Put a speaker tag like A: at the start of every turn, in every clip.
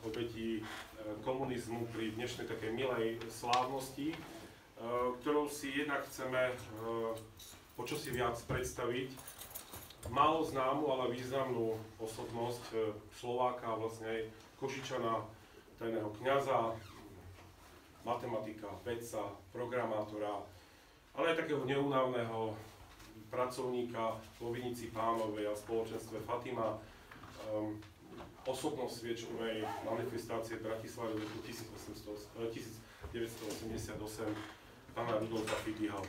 A: obetí komunizmu pri dnešnej takej milej slávnosti, ktorou si jednak chceme o čosi viac predstaviť málo známu, ale významnú osobnosť Slováka, vlastne aj Košičana, tajného kňaza, matematika, vedca, programátora, ale aj takého neúnavného pracovníka vo Vinici Pánovej a spoločenstve Fatima, osobnosť sviečkovej manifestácie Bratislavy v roku 1988, pána Rudolfa Fibiho.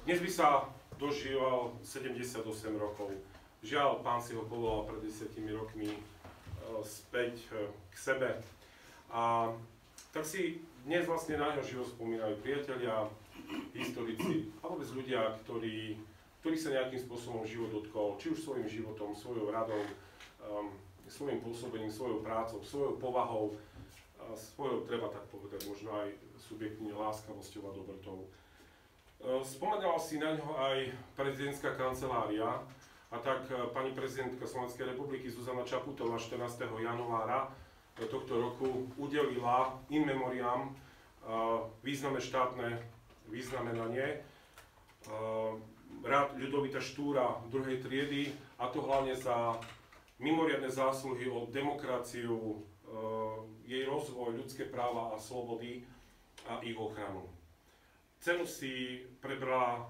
A: Dnes by sa dožíval 78 rokov. Žiaľ, pán si ho povolal pred 10 rokmi späť k sebe. A tak si dnes vlastne na jeho život spomínajú priatelia, historici a vôbec ľudia, ktorí sa nejakým spôsobom život dotkol, či už svojím životom, svojou radou, svojím pôsobením, svojou prácou, svojou povahou, svojou, treba tak povedať, možno aj subjektívne láskavosťou a dobrotou. Spomenala si na ňo aj prezidentská kancelária, a tak pani prezidentka Slovenskej republiky Zuzana Čaputová 14. januára tohto roku udelila in memoriam významné štátne vyznamenanie rád Ľudovita Štúra 2. triedy, a to hlavne za mimoriadne zásluhy o demokraciu, jej rozvoj, ľudské práva a slobody a ich ochranu. Cenu si prebrala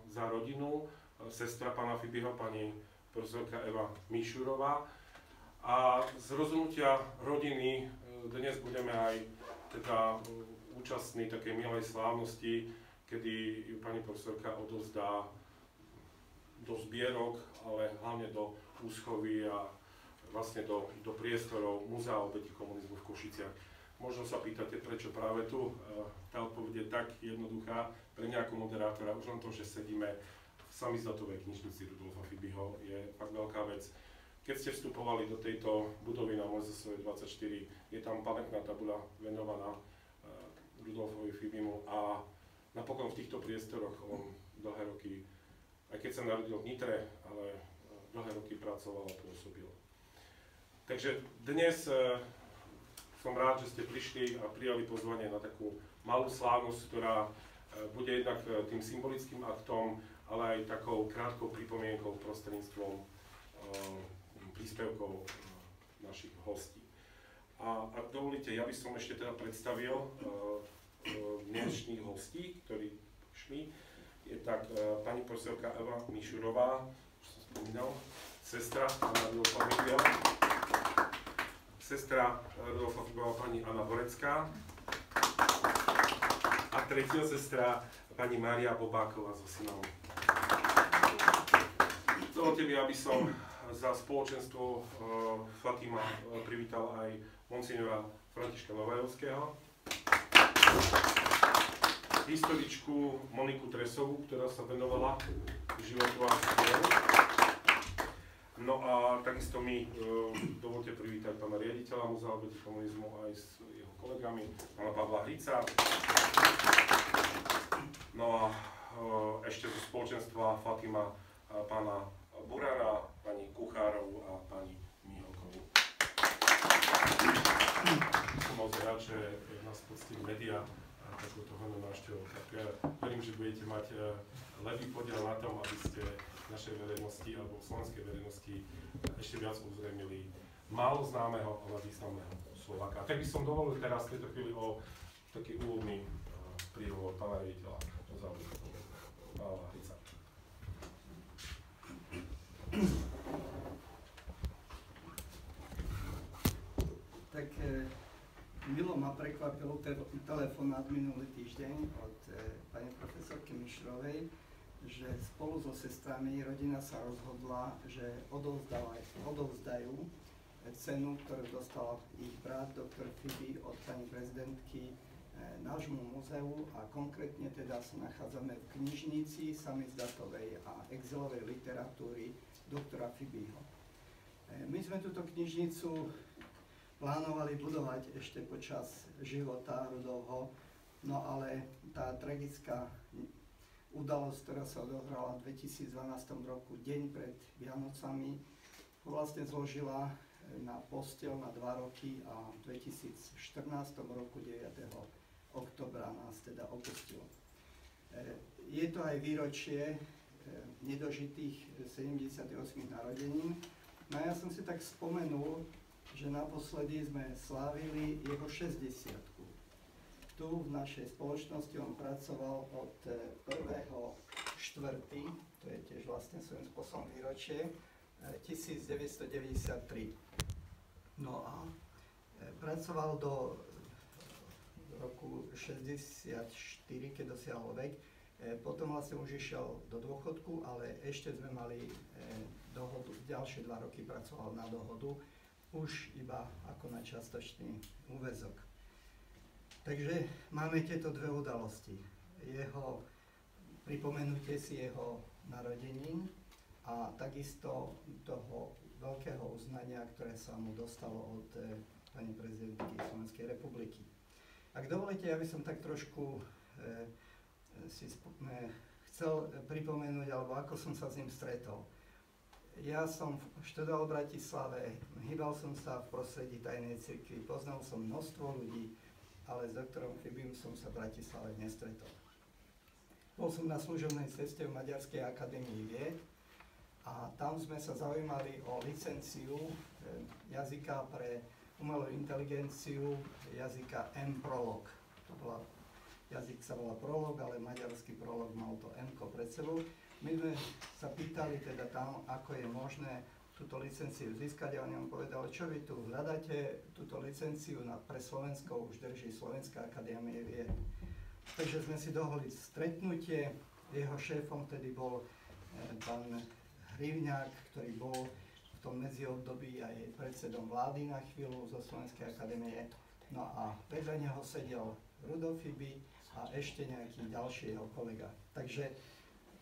A: za rodinu sestra pána Fibiho, pani profesorka Eva Mišurová. A z rozhodnutia rodiny dnes budeme aj teda účastní takej milej slávnosti, kedy ju pani profesorka odovzdá do zbierok, ale hlavne do úschovy a vlastne do priestorov Múzea obetí komunizmu v Košiciach. Možno sa pýtate, prečo práve tu. Tá odpoveď je tak jednoduchá pre mňa ako moderátora. Už len to, že sedíme v samizdatovej knižnici Rudolfa Fibiho, je fakt veľká vec. Keď ste vstupovali do tejto budovy na Mojzesovej 24, je tam pamätná tabuľa venovaná Rudolfovi Fibimu a napokon v týchto priestoroch on dlhé roky, aj keď sa narodil v Nitre, ale dlhé roky pracoval a pôsobil. Takže dnes som rád, že ste prišli a prijali pozvanie na takú malú slávnosť, ktorá bude jednak tým symbolickým aktom, ale aj takou krátkou pripomienkou prostredníctvom príspevkov našich hostí. A ak dovolíte, ja by som ešte teda predstavil dnešných hostí, ktorí šli. Je tak pani profesorka Eva Mišurová, už som spomínal, sestra pána Rudolfa Fibiho, sestra Rudolfa Fibiho pani Anna Borecká a tretia sestra pani Mária Bobáková so synom. Dovolte mi, aby som za spoločenstvo Fatima privítal aj monsignora Františka Novajovského, historičku Moniku Tresovú, ktorá sa venovala životu a zbieraní. No a takisto mi dovolte privítať pána riaditeľa Múzea obetí komunizmu aj s jeho kolegami, pána Pavla Hrica. No a ešte zo spoločenstva Fatima pána Burana, pani Kuchárovú a pani Miholkovú. Som moc rád, že nás poctili médiá takouto hojnou návštevou. Tak verím, že budete mať levý podiel na tom, aby ste našej verejnosti alebo slovenskej verejnosti ešte viac uzrejmili málo známeho, ale významného Slováka. A tak by som dovolil teraz v tejto chvíli o taký úvodný príhovor pána riaditeľa Múzea obetí komunizmu, Pavla Hrica.
B: Tak milo ma prekvapil telefonát minulý týždeň od pani profesorky Mišurovej, že spolu so sestrami rodina sa rozhodla, že odovzdajú cenu, ktorú dostala ich brat, doktor Fibi, od pani prezidentky nášmu múzeu, a konkrétne teda sa nachádzame v knižnici samizdatovej a exilovej literatúry doktora Fibiho. My sme túto knižnicu plánovali budovať ešte počas života Rudolfho, no ale tá tragická udalosť, ktorá sa odohrala v 2012 roku, deň pred Vianocami, vlastne zložila na posteľ na 2 roky a v 2014 roku 9. oktobra nás teda opustil. Je to aj výročie nedožitých 78 narodenín. No a ja som si tak spomenul, že naposledy sme slávili jeho 60-ku. Tu v našej spoločnosti on pracoval od 1.4., to je tiež vlastne svojím spôsobom výročie, 1993. No a pracoval do roku 64, keď dosiahol vek. Potom vlastne už išiel do dôchodku, ale ešte sme mali dohodu, ďalšie 2 roky pracoval na dohodu, už iba ako na čiastočný úväzok. Takže máme tieto dve udalosti. Jeho pripomenutie si jeho narodenín a takisto toho veľkého uznania, ktoré sa mu dostalo od pani prezidentky Slovenskej republiky. Ak dovolíte, ja by som tak trošku chcel pripomenúť, alebo ako som sa s ním stretol. Ja som študoval v Bratislave, hýbal som sa v prostredí tajnej cirkvi, poznal som množstvo ľudí, ale s doktorom Fibium som sa v Bratislave nestretol. Bol som na služobnej ceste v Maďarskej akadémii vied a tam sme sa zaujímali o licenciu jazyka pre umelú inteligenciu, jazyka M-Prolog. Jazyk sa volá Prolog, ale maďarský Prolog mal to M-ko pred sebou. My sme sa pýtali teda tam, ako je možné túto licenciu získať a oni nám povedali, čo vy tu hľadáte, túto licenciu pre Slovensko už drží Slovenská akadémia vied. Takže sme si dohodli stretnutie, jeho šéfom tedy bol pán Hrivňák, ktorý bol v tom medziobdobí aj predsedom vlády na chvíľu zo Slovenskej akadémie. No a vedľa neho sedel Rudolf Fibi a ešte nejaký ďalší jeho kolega. Takže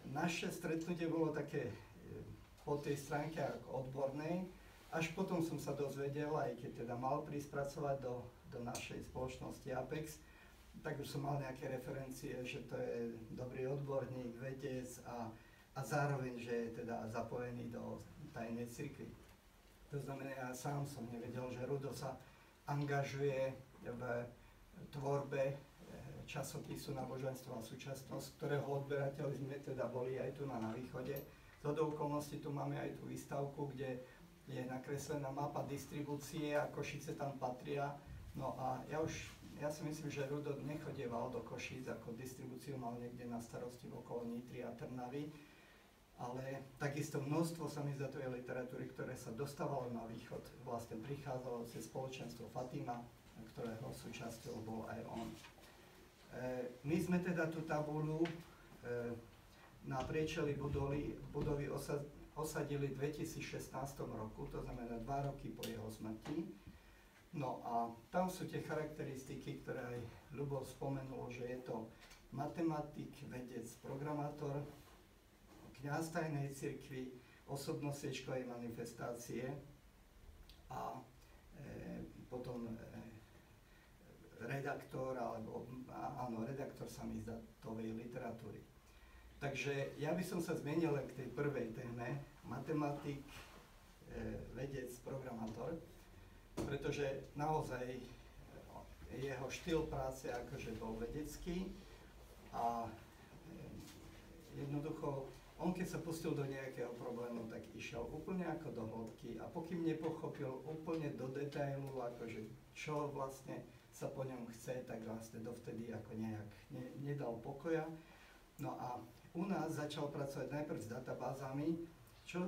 B: naše stretnutie bolo také po tej stránke ako odbornej, až potom som sa dozvedel, aj keď teda mal prísť pracovať do našej spoločnosti Apex, tak už som mal nejaké referencie, že to je dobrý odborník, vedec a zároveň, že je teda zapojený do tajnej cirkvi. To znamená, ja sám som nevedel, že Rudo sa angažuje v tvorbe časopisu Náboženstvo a súčasnosť, ktorého odberateľi sme teda boli aj tu na východe. Zhodou okolností tu máme aj tú výstavku, kde je nakreslená mapa distribúcie a Košice tam patria. No a ja si myslím, že Rudo nechodieval do Košíc, ako distribúciu mal niekde na starosti okolo Nitry a Trnavy. Ale takisto množstvo sa mi zdá tej literatúry, ktoré sa dostávalo na východ, vlastne prichádzalo cez spoločenstvo Fatima, ktorého súčasťou bol aj on. My sme teda tú tabuľu na priečeli budovy osadili v 2016 roku, to znamená 2 roky po jeho smrti. No a tam sú tie charakteristiky, ktoré aj Ľubov spomenul, že je to matematik, vedec, programátor, kňaz tajnej cirkvi, osobnosť sviečkovej manifestácie a potom redaktor, redaktor samizdatovej literatúry. Takže ja by som sa zmienil len k tej prvej téme, matematik, vedec, programátor, pretože naozaj jeho štýl práce akože bol vedecký a jednoducho on keď sa pustil do nejakého problému, tak išiel úplne ako do hĺbky a pokým nepochopil úplne do detailu, akože čo vlastne sa po ňom chce, tak vlastne dovtedy ako nejak nedal pokoja. No a u nás začal pracovať najprv s databázami, čo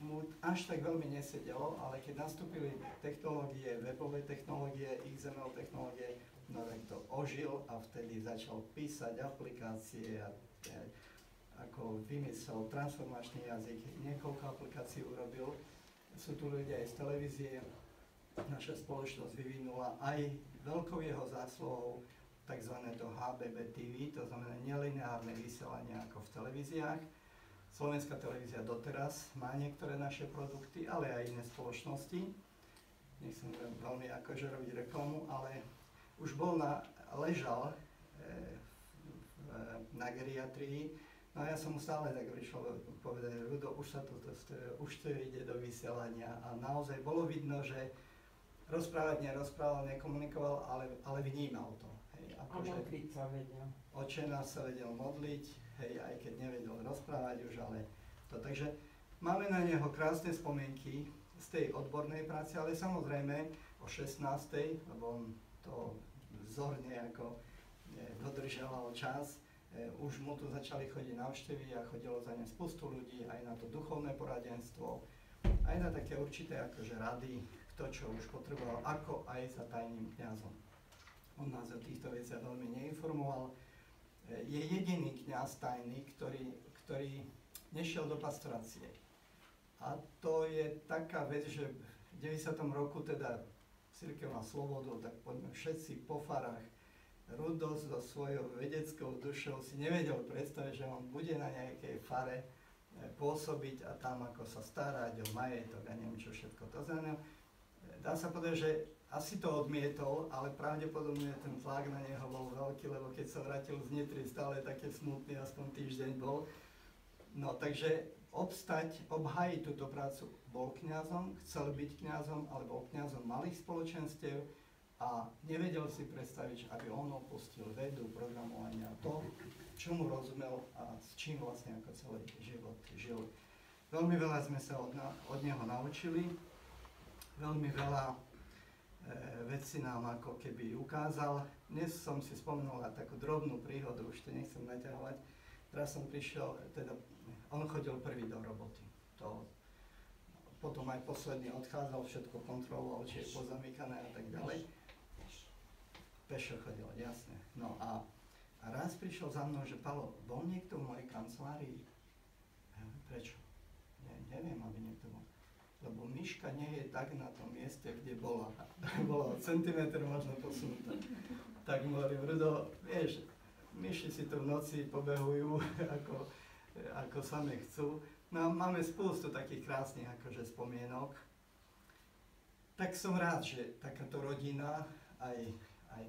B: mu až tak veľmi nesedelo, ale keď nastúpili technológie, webové technológie, XML technológie, no tak to ožil a vtedy začal písať aplikácie a ako vymyslel transformačný jazyk, niekoľko aplikácií urobil. Sú tu ľudia aj z televízie. Naša spoločnosť vyvinula aj veľkou jeho zásluhou tzv. HBB TV, to znamená nelineárne vysielanie ako v televíziách. Slovenská televízia doteraz má niektoré naše produkty, ale aj iné spoločnosti. Nechcem veľmi akože robiť reklamu, ale už ležal na geriatrii No a ja som mu stále tak prišiel povedať, Rudo, už to ide do vysielania a naozaj bolo vidno, že rozprávať nerozprával, nekomunikoval, ale vnímal to. Hej,
C: A modliť sa vedel.
B: Očená sa vedel modliť, hej, aj keď nevedel rozprávať už, ale to. Takže máme na neho krásne spomienky z tej odbornej práce, ale samozrejme o 16. lebo on to vzorne ako dodržoval čas. Už mu tu začali chodiť návštevy a chodilo za ním spustu ľudí aj na to duchovné poradenstvo, aj na také určité akože rady, kto čo už potreboval, ako aj za tajným kňazom. On nás o týchto veciach veľmi neinformoval. Je jediný kňaz tajný, ktorý nešiel do pastorácie. A to je taká vec, že v 90. roku teda cirkev má slobodu, tak poďme všetci po farách. Rudo so svojou vedeckou dušou si nevedel predstaviť, že on bude na nejakej fare pôsobiť a tam ako sa starať o majetok a neviem čo všetko. To znamená, dá sa povedať, že asi to odmietol, ale pravdepodobne ten tlak na neho bol veľký, lebo keď sa vrátil z Nitry, stále také smutný, aspoň týždeň bol. No takže obstať, obhájiť túto prácu, bol kňazom, chcel byť kňazom, alebo bol kňazom malých spoločenstiev, a nevedel si predstaviť, aby on opustil vedu, programovania, to, čo mu rozumel a s čím vlastne ako celý život žil. Veľmi veľa sme sa od neho naučili, veľmi veľa vecí nám ako keby ukázal. Dnes som si spomenul na takú drobnú príhodu, už to nechcem naťahovať. Teraz som prišiel, teda on chodil prvý do roboty. Potom aj posledný odchádzal, všetko kontroloval, či je pozamykané a tak ďalej. Pešo chodil, jasne. No a raz prišiel za mnou, že Palo, bol niekto v mojej kancelárii? Prečo? Neviem, aby niekto bol. Lebo myška nie je tak na tom mieste, kde bola. Bola centimetr možno posunutá. Tak mu hovorím, Rudo, vieš, myši si tu v noci pobehujú, ako same chcú. No a máme spústu takých krásnych akože spomienok. Tak som rád, že takáto rodina, aj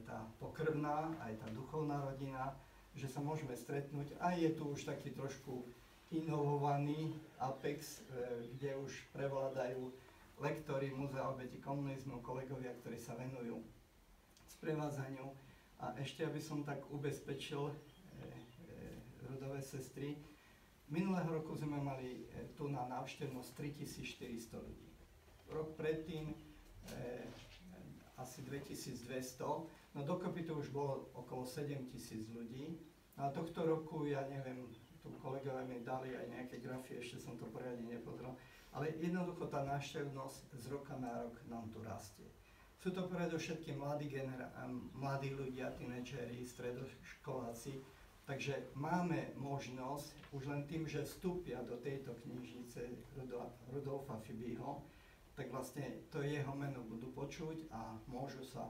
B: tá pokrvná, aj tá duchovná rodina, že sa môžeme stretnúť. A je tu už taký trošku inovovaný Apex, kde už prevládajú lektori Múzea obeti komunizmu, kolegovia, ktorí sa venujú sprevádzaniu. A ešte, aby som tak ubezpečil rodové sestry, minulého roku sme mali tu na návštevnosť 3400 ľudí. Rok predtým asi 2200, no dokopy to už bolo okolo 7000 ľudí. A tohto roku, ja neviem, tu kolegovia mi dali aj nejaké grafy, ešte som to poriadne nepozeral, ale jednoducho tá návštevnosť z roka na rok nám tu rastie. Sú to predovšetkým mladí ľudia, tínedžeri, stredoškoláci, takže máme možnosť, už len tým, že vstúpia do tejto knižnice Rudolfa Fibiho, tak vlastne to jeho meno budú počuť a môžu sa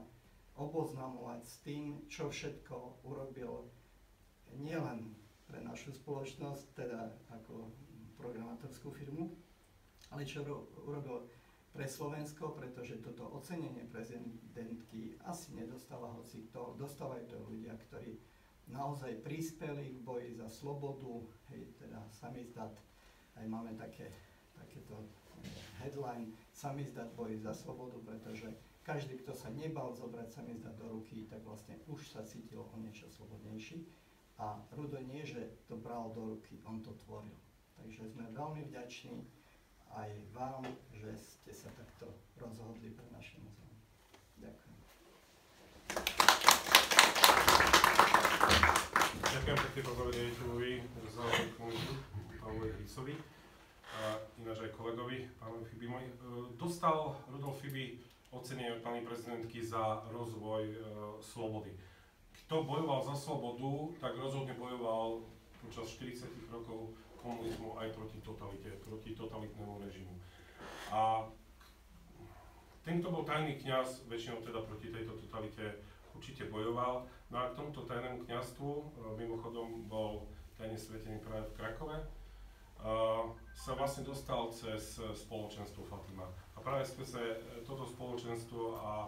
B: oboznamovať s tým, čo všetko urobil nielen pre našu spoločnosť, teda ako programátorskú firmu, ale čo urobil pre Slovensko, pretože toto ocenenie prezidentky asi nedostala hoci kto, dostávajú to ľudia, ktorí naozaj prispeli v boji za slobodu, hej, teda samizdat, aj máme takéto headline, samizdat boji za slobodu, pretože každý, kto sa nebal zobrať samizdat do ruky, tak vlastne už sa cítil o niečo slobodnejší. A Rudo nie, že to bral do ruky, on to tvoril. Takže sme veľmi vďační aj vám, že ste sa takto rozhodli pre naše muzeum. Ďakujem.
A: Ďakujem pekne pánovi riaditeľovi za komunitu, Pavlovi Hricovi a ináč aj kolegovi, pánovi Fibimovi. Dostal Rudolf Fibi ocenenie od pani prezidentky za rozvoj slobody. Kto bojoval za slobodu, tak rozhodne bojoval počas 40 rokov komunizmu aj proti totalite, proti totalitnému režimu. A ten, kto bol tajný kňaz, väčšinou teda proti tejto totalite určite bojoval. No a k tomuto tajnému kňazstvu, mimochodom bol tajne svetený práve v Krakove, sa vlastne dostal cez spoločenstvo Fatima. A práve skrze toto spoločenstvo a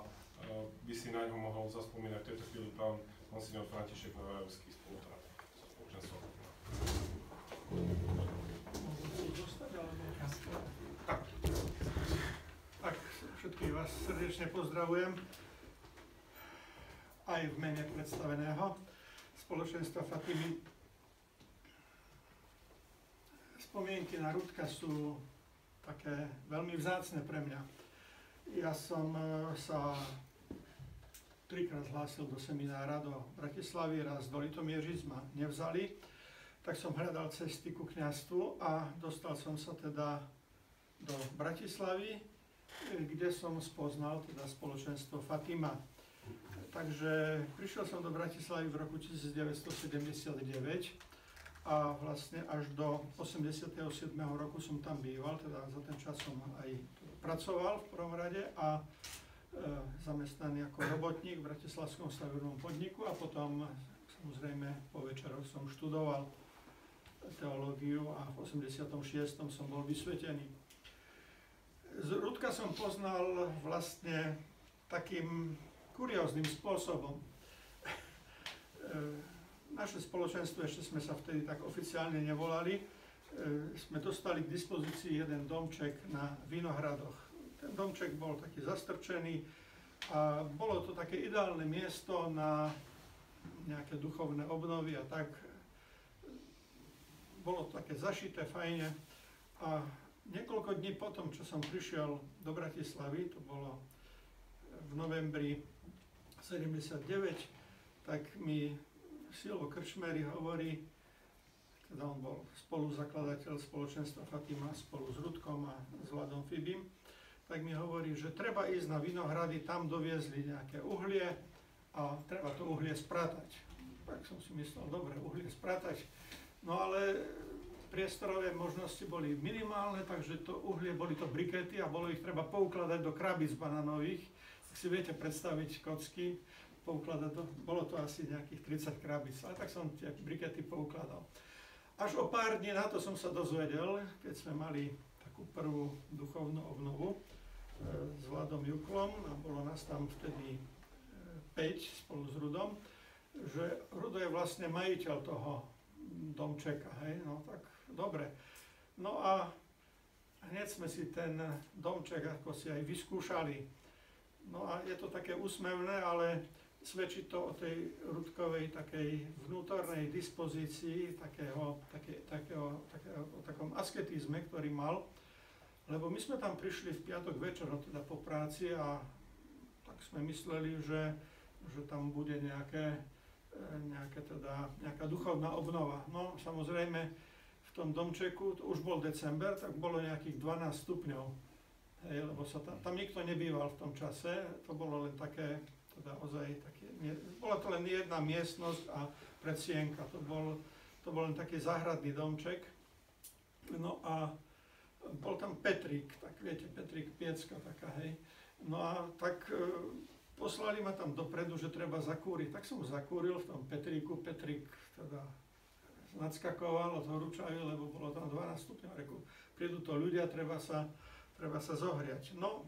A: by si na ňo mohol zaspomínať v tejto chvíli pán monsignor František Novajovský, spolupracovník spoločenstva Fatima.
C: Tak, všetkých vás srdečne pozdravujem aj v mene predstaveného spoločenstva Fatimy. Spomienky na Rudka sú také veľmi vzácne pre mňa. Ja som sa trikrát hlásil do seminára do Bratislavy, raz do Litomiežic ma nevzali, tak som hľadal cesty ku kňazstvu a dostal som sa teda do Bratislavy, kde som spoznal teda spoločenstvo Fatima. Takže prišiel som do Bratislavy v roku 1979 a vlastne až do 87. roku som tam býval, teda za ten čas som aj pracoval v prvom rade a zamestnaný ako robotník v Bratislavskom stavebnom podniku a potom samozrejme po večeroch som študoval teológiu a v 86. som bol vysvetený. Rudka som poznal vlastne takým kurióznym spôsobom. Naše spoločenstvo, ešte sme sa vtedy tak oficiálne nevolali, sme dostali k dispozícii jeden domček na Vinohradoch. Ten domček bol taký zastrčený a bolo to také ideálne miesto na nejaké duchovné obnovy a tak. Bolo to také zašité, fajne. A niekoľko dní potom, čo som prišiel do Bratislavy, to bolo v novembri 79, tak mi Silvo Krčmery hovorí, teda on bol spoluzakladateľ spoločenstva Fatima spolu s Rudkom a s Vladom Fibim, tak mi hovorí, že treba ísť na Vinohrady, tam doviezli nejaké uhlie a treba to uhlie spratať. Tak som si myslel, dobre, uhlie spratať, no ale priestorové možnosti boli minimálne, takže to uhlie, boli to brikety a bolo ich treba poukladať do krabíc banánových. Tak si viete predstaviť kocky, poukladať to, bolo to asi nejakých 30 krabíc, ale tak som tie brikety poukladal. Až o pár dní na to som sa dozvedel, keď sme mali takú prvú duchovnú obnovu s Vladom Juklom a bolo nás tam vtedy 5 spolu s Rudom, že Rudo je vlastne majiteľ toho domčeka, hej, no tak dobre. No a hneď sme si ten domček ako si aj vyskúšali. No a je to také úsmevné, ale svedčí to o tej Rudkovej takej vnútornej dispozícii, o takom asketizme, ktorý mal. Lebo my sme tam prišli v piatok večer, teda po práci a tak sme mysleli, že tam bude nejaká duchovná obnova. No samozrejme v tom domčeku, to už bol december, tak bolo nejakých 12 stupňov. Hej, lebo tam nikto nebýval v tom čase, to bolo len také, teda ozaj také, bola to len jedna miestnosť a predsienka, to bol len taký záhradný domček. No a bol tam Petrík, tak viete, Petrík piecka taká, hej. No a tak poslali ma tam dopredu, že treba zakúriť. Tak som zakúril v tom Petríku. Petrík teda nadskakoval od horúčavy, lebo bolo tam 12 stupňov. Reku, prídu to ľudia, treba sa zohriať. No,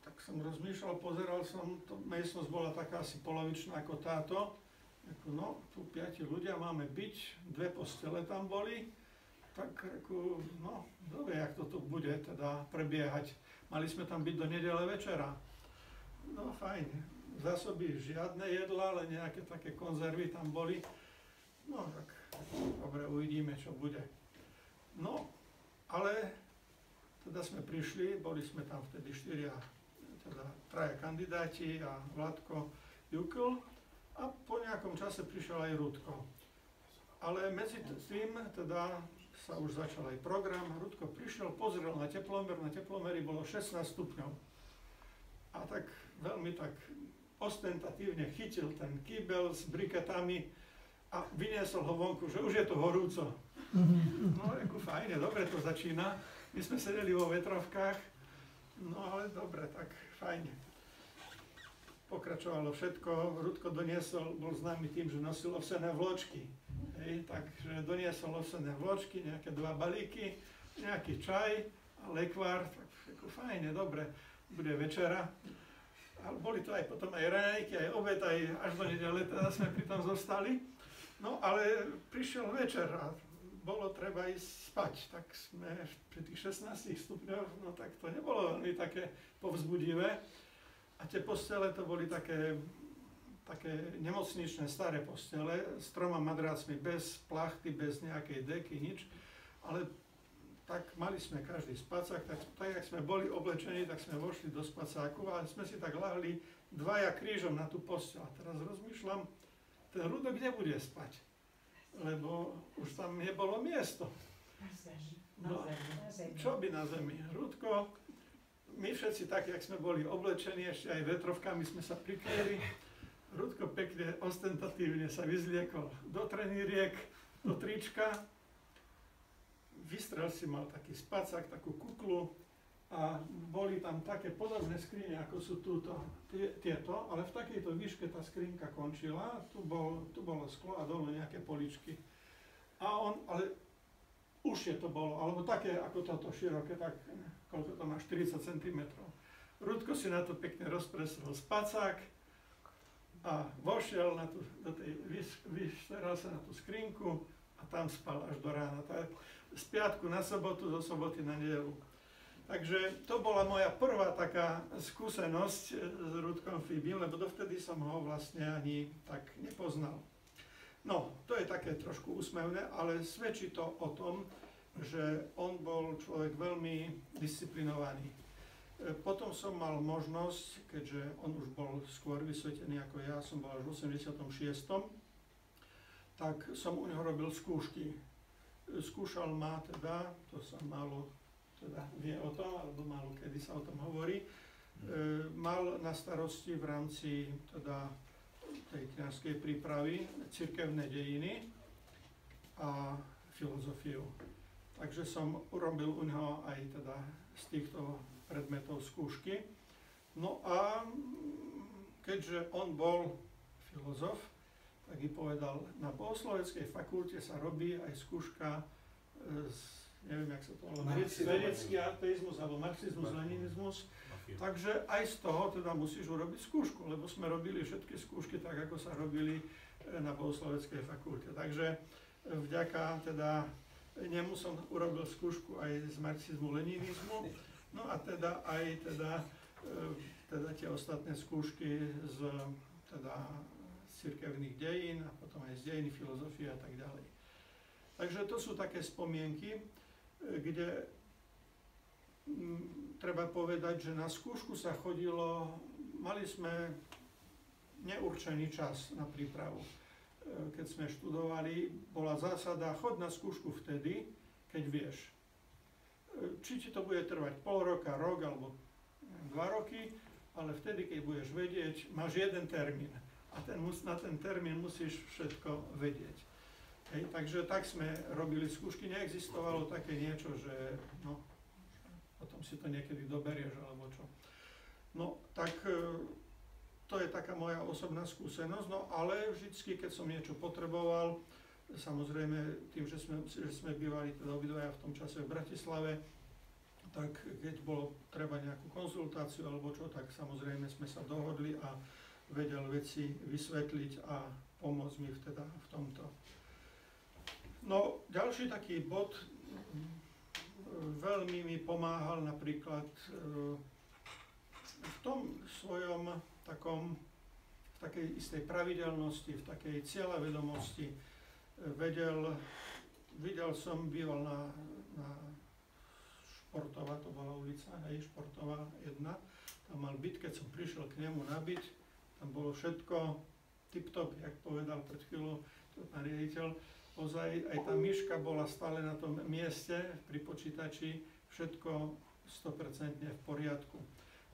C: tak som rozmýšľal, pozeral som, miestnosť bola taká asi polovičná ako táto. Reku, no, tu 5 ľudia máme byť, 2 postele tam boli. Tak reku, no, dobre, jak to tu bude teda prebiehať. Mali sme tam byť do nedele večera. No fajn, zásoby žiadne jedla, ale nejaké také konzervy tam boli. No tak, dobre, uvidíme, čo bude. No, ale teda sme prišli, boli sme tam vtedy 3 kandidáti a Vladko Jukl a po nejakom čase prišiel aj Rudko. Ale medzi tým teda sa už začal aj program, Rudko prišiel, pozrel na teplomeri bolo 16 stupňov. A tak veľmi tak ostentatívne chytil ten kýbel s briketami a vyniesol ho vonku, že už je to horúco. No, reku, fajne, dobre to začína. My sme sedeli vo vetrovkách, no ale dobre, tak fajne. Pokračovalo všetko, Rudko doniesol, bol známy tým, že nosil ovsené vločky. Takže doniesol ovsené vločky, nejaké 2 balíky, nejaký čaj a lekvár, tak reku, fajne, dobre, bude večera. Ale boli to aj potom aj raňajky, aj obed, aj až do nedele, teda sme pri tom zostali. No ale prišiel večer a bolo treba ísť spať, tak sme pri tých 16 stupňoch, no tak to nebolo veľmi také povzbudivé. A tie postele to boli také nemocničné staré postele s 3 madrácmi, bez plachty, bez nejakej deky, nič. Ale tak mali sme každý spacák, tak jak sme boli oblečení, tak sme vošli do spacáku a sme si tak lahli 2 krížom na tú posteľ. A teraz rozmýšľam, ten Rudo kde bude spať? Lebo už tam nebolo miesto. No, čo by na zemi? Rudko, my všetci tak, jak sme boli oblečení, ešte aj vetrovkami sme sa prikryli. Rudko pekne, ostentatívne sa vyzliekol do treníriek, do trička. Vystrel si mal taký spacák, takú kuklu a boli tam také podobné skrine, ako sú tieto, ale v takejto výške tá skrinka končila, tu bolo sklo a dole nejaké poličky. A ale užšie to bolo, alebo také ako toto široké, tak koľko to má, 40 cm. Rudko si na to pekne rozpresol spacák a vošiel vyšteral sa na tú skrinku a tam spal až do rána. Tak z piatku na sobotu, zo soboty na nedeľu. Takže to bola moja prvá taká skúsenosť s Rudkom Fibim, lebo dovtedy som ho vlastne ani tak nepoznal. No, to je také trošku úsmevné, ale svedčí to o tom, že on bol človek veľmi disciplinovaný. Potom som mal možnosť, keďže on už bol skôr vysvetený ako ja, som bol až v 86., tak som u neho robil skúšky. Skúšal ma teda, to sa málo teda vie o tom, alebo málo kedy sa o tom hovorí, mal na starosti v rámci teda tej kňazskej prípravy cirkevné dejiny a filozofiu. Takže som urobil u neho aj teda z týchto predmetov skúšky. No a keďže on bol filozof, tak mi povedal, na bohosloveckej fakulte sa robí aj skúška neviem, jak sa to volá, vedecký ateizmus alebo marxizmus, leninizmus. Takže aj z toho teda musíš urobiť skúšku, lebo sme robili všetky skúšky tak, ako sa robili na bohosloveckej fakulte. Takže vďaka teda nemu som urobil skúšku aj z marxizmu, leninizmu, no a teda aj teda tie ostatné skúšky z teda cirkevných dejín a potom aj z dejiny filozofie a tak ďalej. Takže to sú také spomienky, kde treba povedať, že na skúšku sa chodilo, mali sme neurčený čas na prípravu. Keď sme študovali, bola zásada, chod na skúšku vtedy, keď vieš. Či ti to bude trvať pol roka, rok alebo 2 roky, ale vtedy, keď budeš vedieť, máš jeden termín a na ten termín musíš všetko vedieť. Hej, takže tak sme robili skúšky, neexistovalo také niečo, že no, potom si to niekedy doberieš alebo čo. No tak to je taká moja osobná skúsenosť, no ale vždycky, keď som niečo potreboval, samozrejme tým, že sme bývali teda obidvaja v tom čase v Bratislave, tak keď bolo treba nejakú konzultáciu alebo čo, tak samozrejme sme sa dohodli a vedel veci vysvetliť a pomôcť mi teda v tomto. No, ďalší taký bod, veľmi mi pomáhal napríklad v tom svojom takom, v takej istej pravidelnosti, v takej cieľavedomosti. Videl som, býval na Športová, to bola ulica, hej, Športová 1, tam mal byt, keď som prišiel k nemu na byt, tam bolo všetko tip-top, jak povedal pred chvíľou pán riaditeľ. Ozaj aj tá myška bola stále na tom mieste pri počítači, všetko 100% v poriadku.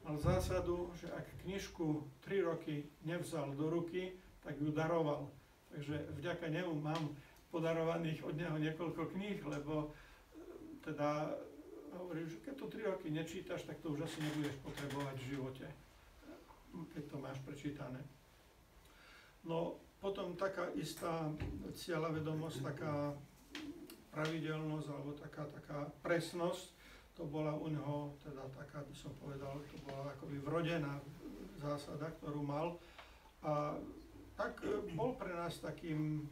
C: Mal zásadu, že ak knižku 3 roky nevzal do ruky, tak ju daroval. Takže vďaka nemu mám podarovaných od neho niekoľko kníh, lebo teda hovorí, že keď to 3 roky nečítaš, tak to už asi nebudeš potrebovať v živote, keď to máš prečítané. No, potom taká istá cieľavedomosť, taká pravidelnosť alebo taká presnosť, to bola u neho, teda taká by som povedal, to bola akoby vrodená zásada, ktorú mal. A tak bol pre nás takým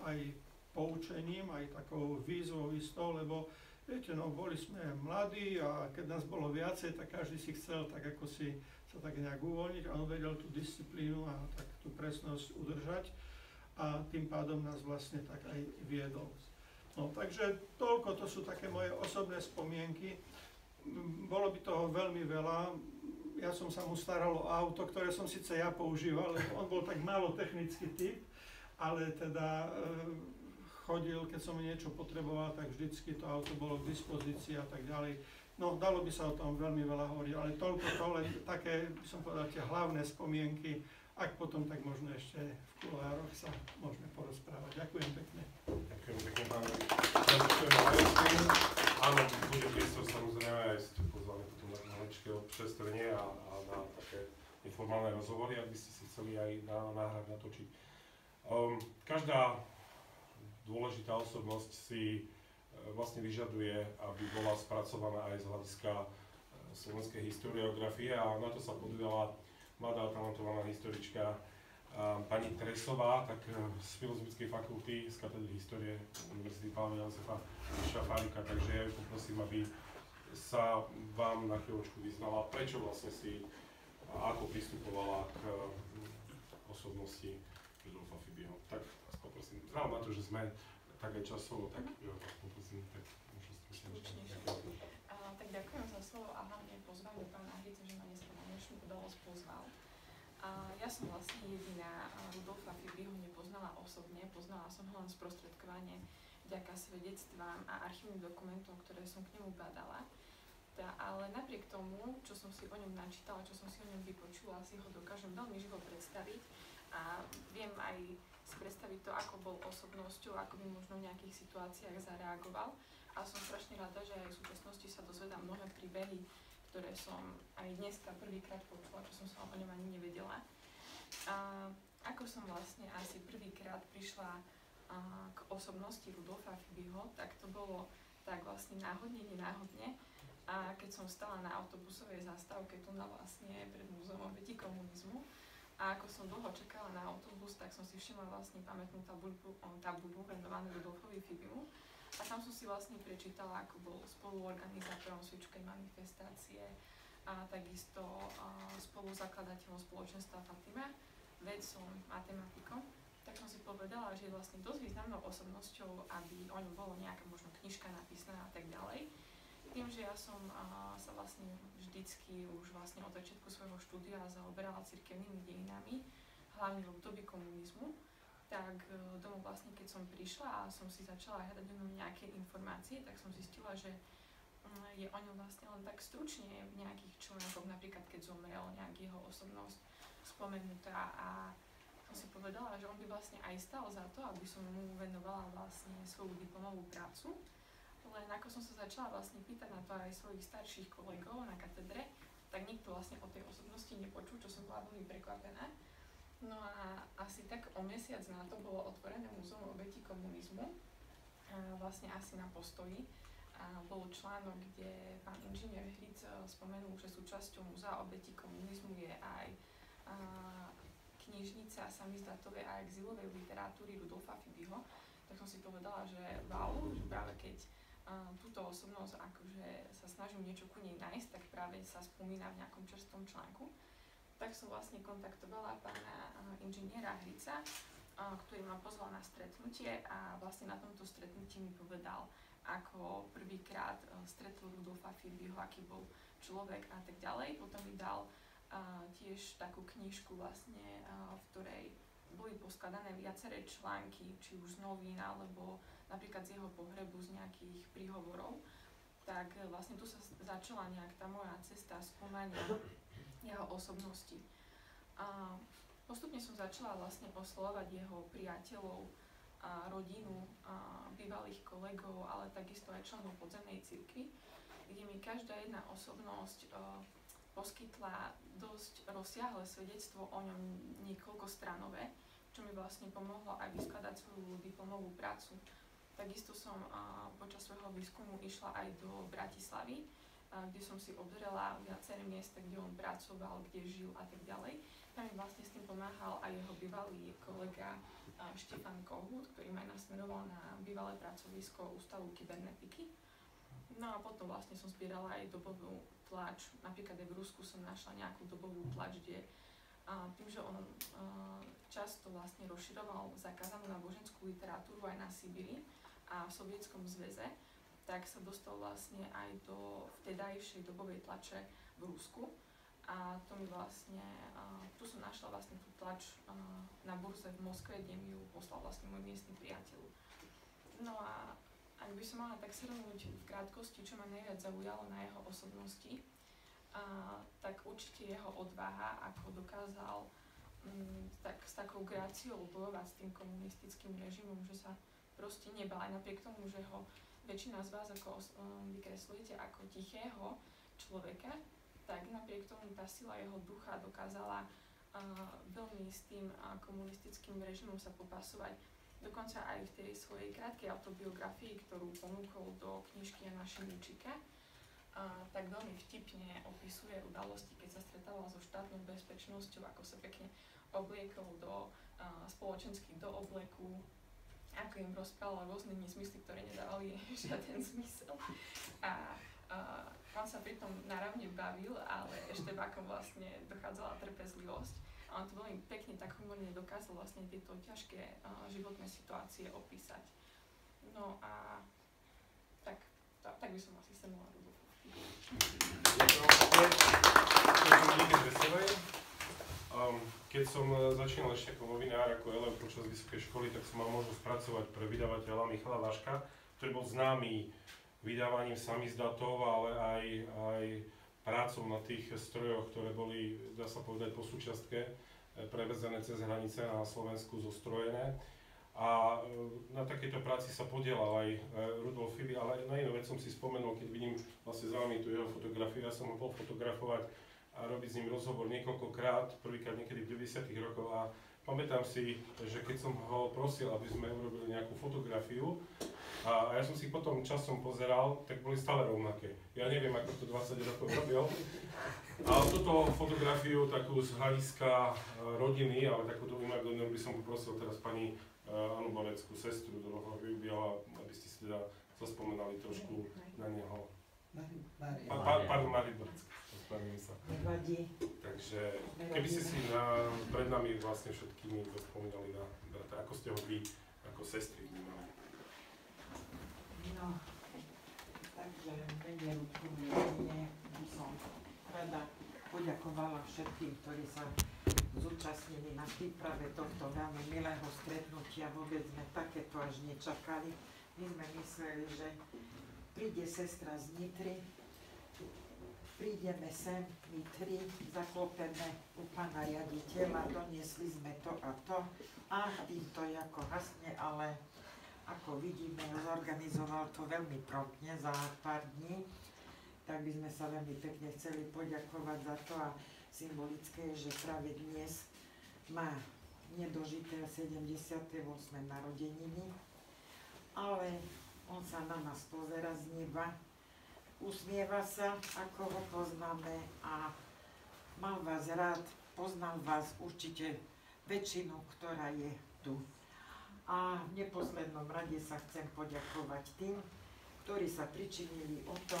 C: aj poučením, aj takou výzvou istou, lebo viete, no boli sme mladí a keď nás bolo viacej, tak každý si chcel tak ako si sa tak nejak uvoľniť a on vedel tú disciplínu a tak tú presnosť udržať a tým pádom nás vlastne tak aj viedol. No takže toľko, to sú také moje osobné spomienky. Bolo by toho veľmi veľa. Ja som sa mu staral o auto, ktoré som síce ja používal, lebo on bol tak málo technický typ, ale teda chodil, keď som niečo potreboval, tak vždycky to auto bolo k dispozícii a tak ďalej. No, dalo by sa o tom veľmi veľa hovoriť, ale toľko to, len také, by som povedal, tie hlavné spomienky. Ak potom, tak možno ešte v kuloároch sa môžeme porozprávať. Ďakujem pekne.
A: Ďakujem pekne, pánovi. Ďakujem Malečky. Áno, bude priestor samozrejme aj ste pozvali potom na maličké občerstvenie a na také neformálne rozhovory, ak by ste si chceli aj náhrať natočiť. Každá dôležitá osobnosť si vlastne vyžaduje, aby bola spracovaná aj z hľadiska slovenskej historiografie a na to sa podujala mladá talentovaná historička pani Tresová, tak z Filozofickej fakulty, z katedry histórie Univerzity Pála Jozefa Šafárika, takže ja ju poprosím, aby sa vám na chvíľočku vyznala, prečo vlastne si a ako pristupovala k osobnosti Rudolfa Fibiho. Tak vás poprosím, vzhľadom na to, že sme tak aj časovo, tak vás poprosím, tak môžem stručne.
D: Tak ďakujem za slovo a hlavne pozvanie pána Hrica, že ma dneska na dnešnú udalosť pozval. Ja som vlastne jediná Rudolfa Fibiho nepoznala osobne, poznala som ho len sprostredkovane vďaka svedectvám a archívnym dokumentom, ktoré som k nemu badala. Ale napriek tomu, čo som si o ňom načítala, čo som si o ňom vypočula, si ho dokážem veľmi živo predstaviť a viem aj si predstaviť to, ako bol osobnosťou, ako by možno v nejakých situáciách zareagoval. A som strašne rada, že aj v súčasnosti sa dozvedám mnohé príbehy, ktoré som aj dneska prvýkrát počula, čo som sa o ňom ani nevedela. Ako som vlastne asi prvýkrát prišla k osobnosti Rudolfa Fibiho, tak to bolo tak vlastne náhodne, nenáhodne. A keď som stala na autobusovej zastávke tu na vlastne pred múzeum obetí komunizmu a ako som dlho čakala na autobus, tak som si všimla vlastne pamätnú tabuľu venovanú Rudolfovi Fibimu. A tam som si vlastne prečítala, ako bol spoluorganizátorom Svičkej manifestácie a takisto spoluzakladateľom spoločenstva Fatima, vedcom, matematikom. Tak som si povedala, že je vlastne dosť významnou osobnosťou, aby o ňom bolo nejaká možno knižka napísaná a tak ďalej. Tým, že ja som sa vlastne vždycky už vlastne od začiatku svojho štúdia zaoberala cirkevnými dejinami, hlavne v období komunizmu, tak domov vlastne keď som prišla a som si začala hľadať o ňom nejaké informácie, tak som zistila, že je o ňom vlastne len tak stručne v nejakých článkoch, napríklad keď zomrel nejak jeho osobnosť spomenutá a som si povedala, že on by vlastne aj stal za to, aby som mu venovala vlastne svoju diplomovú prácu. Len ako som sa začala vlastne pýtať na to aj svojich starších kolegov na katedre, tak nikto vlastne o tej osobnosti nepočul, čo som bola veľmi prekvapená. No a asi tak o mesiac na to bolo otvorené múzeum obetí komunizmu, vlastne asi na Postoji. Bol článok, kde pán inžinier Hric spomenul, že súčasťou múzea obetí komunizmu je aj knižnica samizdatovej a exilovej literatúry Rudolfa Fibiho. Tak som si povedala, že wow, že práve keď túto osobnosť akože sa snažím niečo ku nej nájsť, tak práve sa spomína v nejakom čerstvom článku. Tak som vlastne kontaktovala pána inžiniera Hrica, ktorý ma pozval na stretnutie a vlastne na tomto stretnutí mi povedal, ako prvýkrát stretol Rudolfa Fibiho, aký bol človek a tak ďalej. Potom mi dal tiež takú knižku vlastne, v ktorej boli poskladané viaceré články, či už z novín, alebo napríklad z jeho pohrebu, z nejakých príhovorov. Tak vlastne tu sa začala nejak tá moja cesta skúmania jeho osobnosti. Postupne som začala vlastne oslovať jeho priateľov, rodinu, bývalých kolegov, ale takisto aj členov podzemnej cirkvi, kde mi každá jedna osobnosť poskytla dosť rozsiahle svedectvo o ňom niekoľkostranové, čo mi vlastne pomohlo aj vyskladať svoju diplomovú prácu. Takisto som počas svojho výskumu išla aj do Bratislavy, kde som si obzrela viaceré miesta, kde on pracoval, kde žil a tak ďalej. Tam mi vlastne s tým pomáhal aj jeho bývalý kolega Štefan Kohút, ktorý ma nasmeroval na bývalé pracovisko Ústavu kybernetiky. No a potom vlastne som zbierala aj dobovú tlač. Napríklad aj v Rusku som našla nejakú dobovú tlač, kde tým, že on často vlastne rozširoval zakázanú náboženskú literatúru aj na Sibíri a v Sovietskom zväze, tak sa dostal vlastne aj do vtedajšej dobovej tlače v Rusku. A to mi vlastne, tu som našla vlastne tú tlač na burze v Moskve, kde mi ju poslal vlastne môj miestny priateľ. No a ak by som mala tak shrnúť v krátkosti, čo ma najviac zaujalo na jeho osobnosti, tak určite jeho odvaha, ako dokázal tak s takou gráciou bojovať s tým komunistickým režimom, že sa proste nebal, aj napriek tomu, že ho väčšina z vás ako vykreslujete ako tichého človeka, tak napriek tomu tá sila jeho ducha dokázala veľmi s tým komunistickým režimom sa popasovať. Dokonca aj v tej svojej krátkej autobiografii, ktorú ponúkol do knižky Jana Šimúčika, tak veľmi vtipne opisuje udalosti, keď sa stretával so štátnou bezpečnosťou, ako sa pekne obliekol spoločensky do obleku, ako im rozprával rôzne nezmysly, ktoré nedávali žiaden zmysel. On sa pritom naravne bavil, ale Štebákom vlastne dochádzala trpezlivosť. A on to veľmi pekne tak humorne dokázal vlastne tieto ťažké životné situácie opísať. No a tak by som asi shrnula Rudolfa.
A: Keď som začínal ešte ako novinár, ako elev počas vysokej školy, tak som mal možnosť pracovať pre vydavateľa Michala Vaška, ktorý bol známy vydávaním samizdatov, ale aj prácou na tých strojoch, ktoré boli, dá sa povedať, po súčiastke prevezené cez hranice na Slovensku zostrojené. A na takejto práci sa podielal aj Rudolf Fibi, ale na inú vec som si spomenul, keď vidím vlastne za vami tú jeho fotografiu. Ja som ho bol fotografovať a robiť s ním rozhovor niekoľkokrát, prvýkrát niekedy v 90. rokoch, a pamätám si, že keď som ho prosil, aby sme urobili nejakú fotografiu, a ja som si potom časom pozeral, tak boli stále rovnaké. Ja neviem, ako to 20 rokov robil. Ale túto fotografiu, takú z hľadiska rodiny, ale takúto imaginárnu by som poprosil teraz pani Anu Boreckú, sestru Rudolfa Fibiho, aby ste si teda zaspomenali trošku na neho. Pardon, Mária Borecká, ospravedlňujem sa.
E: Nevadí.
A: Takže keby ste si pred nami vlastne všetkými zaspomínali na brata, ako ste ho vy, ako sestry vnímali.
E: No, takže mene Rudkovej rodine by som rada poďakovala všetkým, ktorí sa zúčastnili na príprave tohto veľmi milého stretnutia. Vôbec sme takéto až nečakali. My sme mysleli, že príde sestra z Nitry, prídeme sem, my tri, zaklopeme u pána riaditeľa, doniesli sme to a to a týmto ako hasne, ale ako vidíme, zorganizoval to veľmi promptne za pár dní, tak by sme sa veľmi pekne chceli poďakovať za to a symbolické je, že práve dnes má nedožité 78. narodeniny, ale on sa na nás pozerá z neba, usmieva sa, ako ho poznáme, a mal vás rád, poznal vás určite väčšinu, ktorá je tu. A v neposlednom rade sa chcem poďakovať tým, ktorí sa pričinili o to,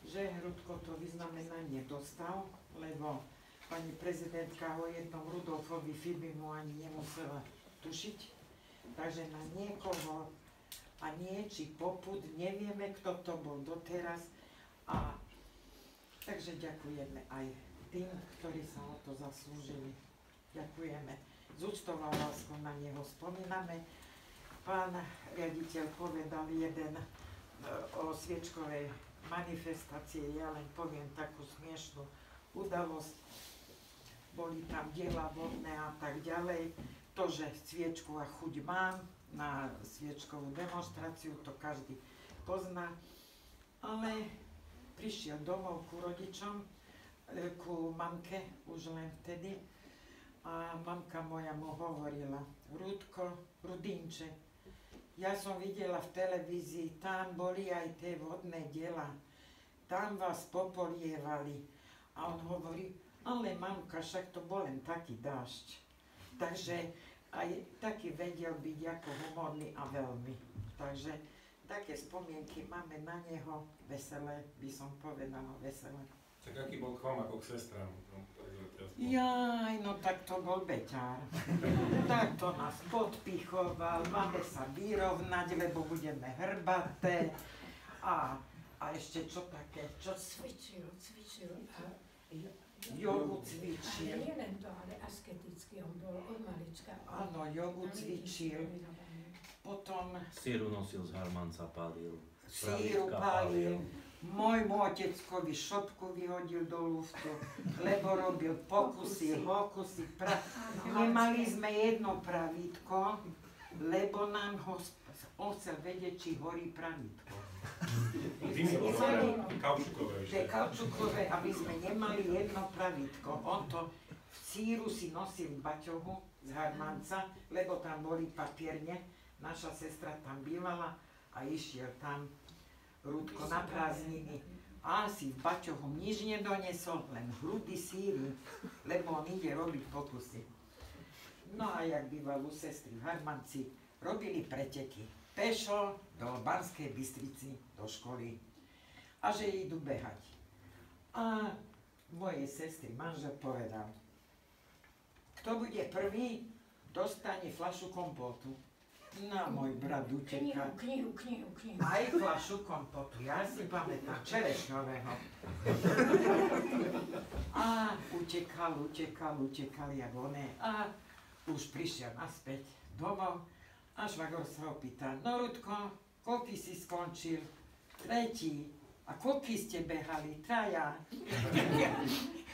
E: že Rudko to vyznamenanie dostal, lebo pani prezidentka o jednom Rudolfovi Fibimu ani nemusela tušiť. Takže na niekoho a nie, či popud, nevieme, kto to bol doteraz. A takže ďakujeme aj tým, ktorí sa o to zaslúžili. Ďakujeme. S úctou a láskou na neho spomíname. Pán riaditeľ povedal jeden o sviečkovej manifestácii, ja len poviem takú smiešnú udalosť. Boli tam diela vodné a tak ďalej. To, že sviečku a chuť mám na sviečkovú demonstráciu, to každý pozná. Ale prišiel domov ku rodičom, ku mamke už len vtedy, a mamka moja mu hovorila: Rudko, Rudinče, ja som videla v televízii, tam boli aj tie vodné diela, tam vás popolievali. A on hovorí: Ale mamka, však to bol len taký dážď. Takže aj taký vedel byť ako humorný a veľmi. Takže také spomienky máme na neho, veselé, by som povedala, veselé.
A: Tak aký bol k vám ako k sestrám?
E: Jaj, no tak to bol beťár. Tak to nás podpichoval, máme sa vyrovnať, lebo budeme hrbaté. A ešte čo také? Čo?
F: Cvičil.
E: Jogu cvičil.
F: Ale nie len to, ale asketicky, on bol od malička.
E: Áno, jogu cvičil. Potom
G: Síru nosil z harmanca, pálil.
E: síru pálil. Môjmu oteckovi šopku vyhodil do luftu, lebo robil pokusy, hokusy. Nemali sme jedno pravítko, lebo nám on chcel vedieť, či horí pravítko. Kaučukové, aby sme nemali jedno pravítko. On to v síru si nosil baťohu z harmanca, lebo tam boli papierne. Naša sestra tam bývala a išiel tam Rúdko na prázdniny. A si v baťohu nič nedonesol, len hrudy síry, lebo on ide robiť pokusy. No a jak býval u sestry v Harmanci, robili preteky. Pešo do Banskej Bystrici, do školy. A že idú behať. A mojej sestry manžel povedal, kto bude prvý, dostane fľašu kompotu. No, môj brat uteká.
F: Knihu.
E: Aj fľašu kompotu, ja si pamätám, čerešňového. A utekal, jak oné. A už prišiel naspäť domov. A švagor sa ho pýta, no Rudko, koľky si skončil? 3. A koľky ste behali? 3.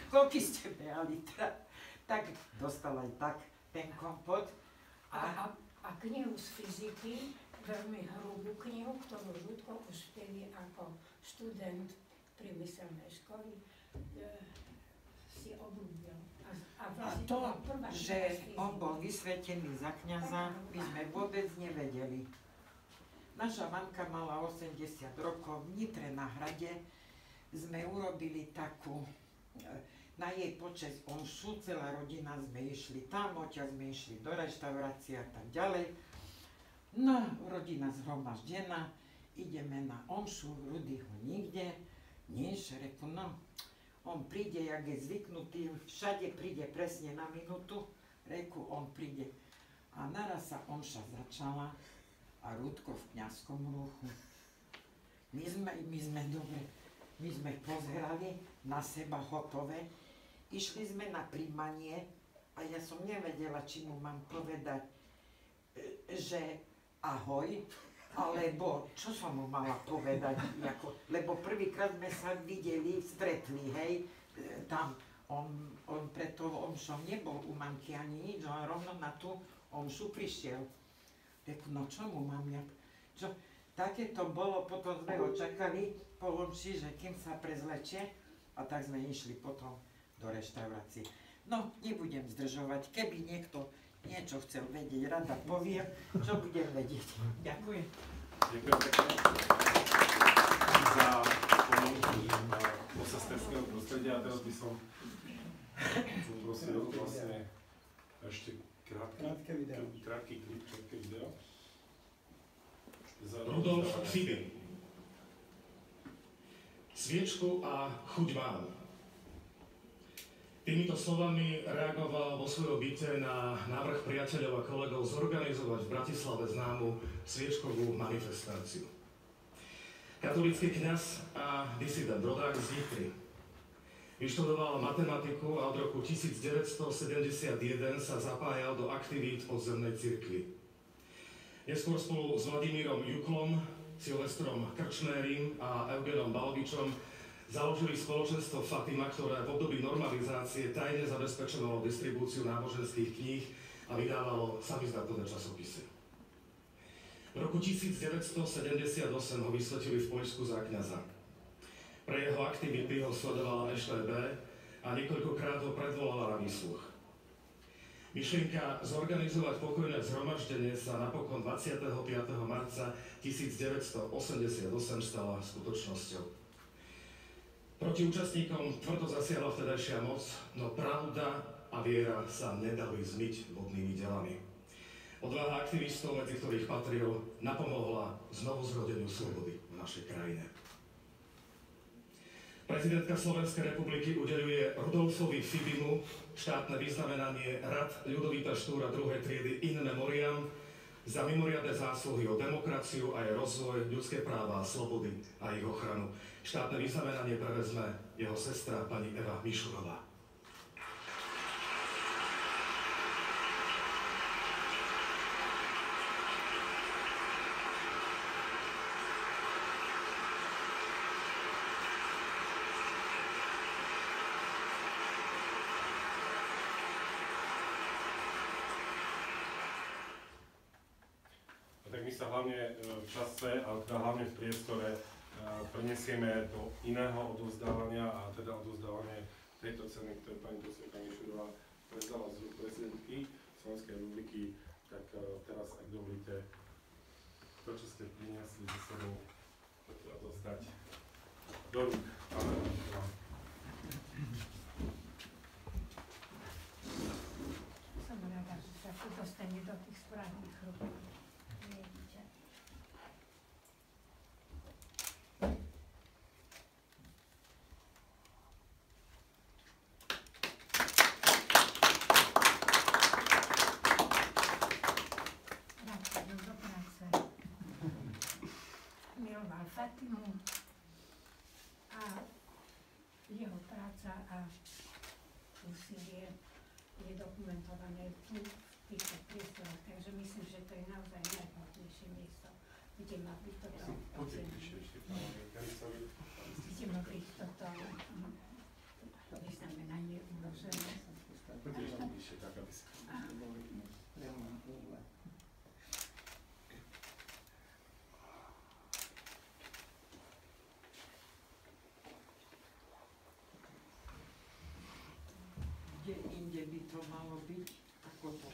E: Koľky ste behali? 3. Tak dostal aj tak ten kompot.
F: A knihu z fyziky, veľmi hrubú knihu, ktorú Rudko už vtedy ako študent priemyselnej školy si obľúbil.
E: A to, že on bol vysvetený za kňaza, my sme vôbec nevedeli. Naša mamka mala 80 rokov, v Nitre na Hrade sme urobili takú, na jej počesť omšu, celá rodina sme išli tam, odtiaľ sme išli do reštaurácie a tak ďalej. No, rodina zhromaždená, ideme na omšu, Rudyho nikde, nič, reku, no, on príde, jak je zvyknutý, všade príde presne na minútu, reku, on príde. A naraz sa omša začala a Rudko v kňazskom ruchu. My sme dobre, my sme pozerali na seba hotové, išli sme na príjmanie a ja som nevedela, či mu mám povedať, že ahoj, alebo čo som mu mala povedať, lebo prvýkrát sme sa videli, stretli, hej, tam on pred tou omšou nebol u mamky ani nič, on rovno na tú omšu prišiel. Reku, no čo mu mám ja, čo, také to bolo, potom sme ho čakali po omši, že kým sa prezlečie, a tak sme išli potom do reštaurácie. No, nebudem zdržovať, keby niekto niečo chcel vedieť, rada poviem, čo budem vedieť. Ďakujem.
A: Ďakujem pekne za spomienky do sesterského prostredia a teraz by som prosil vlastne ešte krátky video.
H: Rudolf Fibi. Sviečku a chuť mám. Týmito slovami reagoval vo svojom byte na návrh priateľov a kolegov zorganizovať v Bratislave známu sviečkovú manifestáciu. Katolícky kňaz a disident rodák z Nitry. Vyštudoval matematiku a od roku 1971 sa zapájal do aktivít podzemnej cirkvi. Neskôr spolu s Vladimírom Juklom, Silvestrom Krčmérim a Eugenom Balbičom založili spoločenstvo Fatima, ktoré v období normalizácie tajne zabezpečovalo distribúciu náboženských kníh a vydávalo samizdatové časopisy. V roku 1978 ho vysvetili v Poľsku za kňaza. Pre jeho aktivity ho sledovala EŠTB a niekoľkokrát ho predvolala na výsluch. Myšlienka zorganizovať pokojné zhromaždenie sa napokon 25. marca 1988 stala skutočnosťou. Proti účastníkom tvrdo zasiahla vtedajšia moc, no pravda a viera sa nedali zmyť vodnými delami. Odvaha aktivistov, medzi ktorých patril, napomohla znovuzrodeniu slobody v našej krajine. Prezidentka Slovenskej republiky udeľuje Rudolfovi Fibimu štátne vyznamenanie Rad Ľudovíta Štúra 2. triedy in memoriam za mimoriadne zásluhy o demokraciu a jej rozvoj, ľudské práva a slobody a ich ochranu. Štátne vyznamenanie prevezme jeho sestra pani Eva Mišurová.
A: Tak my sa hlavne v čase, ale teda hlavne v priestore prenesieme do iného odovzdávania a teda odovzdávanie tejto ceny, ktoré pani profesorka Mišurová prevzala z prezidentky Slovenskej republiky, tak teraz, ak dovolíte, to, čo ste priniesli so sebou, odovzdať do rúk.
F: Som rada, že sa to dostane do tých správnych rúk. Miloval Fatimu a jeho práca a úsilie je dokumentované tu v týchto priestoroch, takže myslím, že to je naozaj najvhodnejšie miesto, kde má byť toto vyznamenanie uložené.
E: Kde inde by to malo byť, ako to?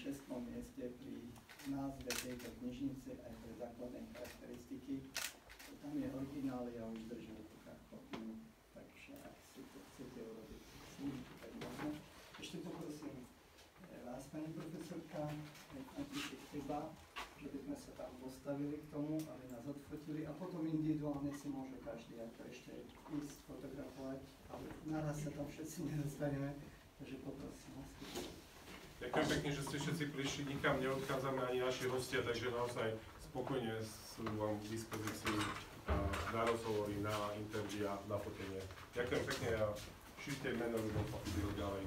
B: čestnom mieste pri názve tejto knižnice aj pre základné charakteristiky. Tam je originál, ja už držím v rukách kopiu, takže ak si to chcete urobiť tak možno. Ešte poprosím vás, pani profesorka, napíšte chyba, že by sme sa tam postavili k tomu, aby nás odfotili a potom individuálne si môže každý ako ešte ísť fotografovať, ale naraz sa tam všetci nedostaneme, takže poprosím vás.
A: Ďakujem pekne, že ste všetci prišli, nikam neodchádzame ani naši hostia, takže naozaj spokojne sú vám k dispozícii na rozhovory, na interview a na fotenie. Ďakujem pekne a šite meno ľuďom ďalej.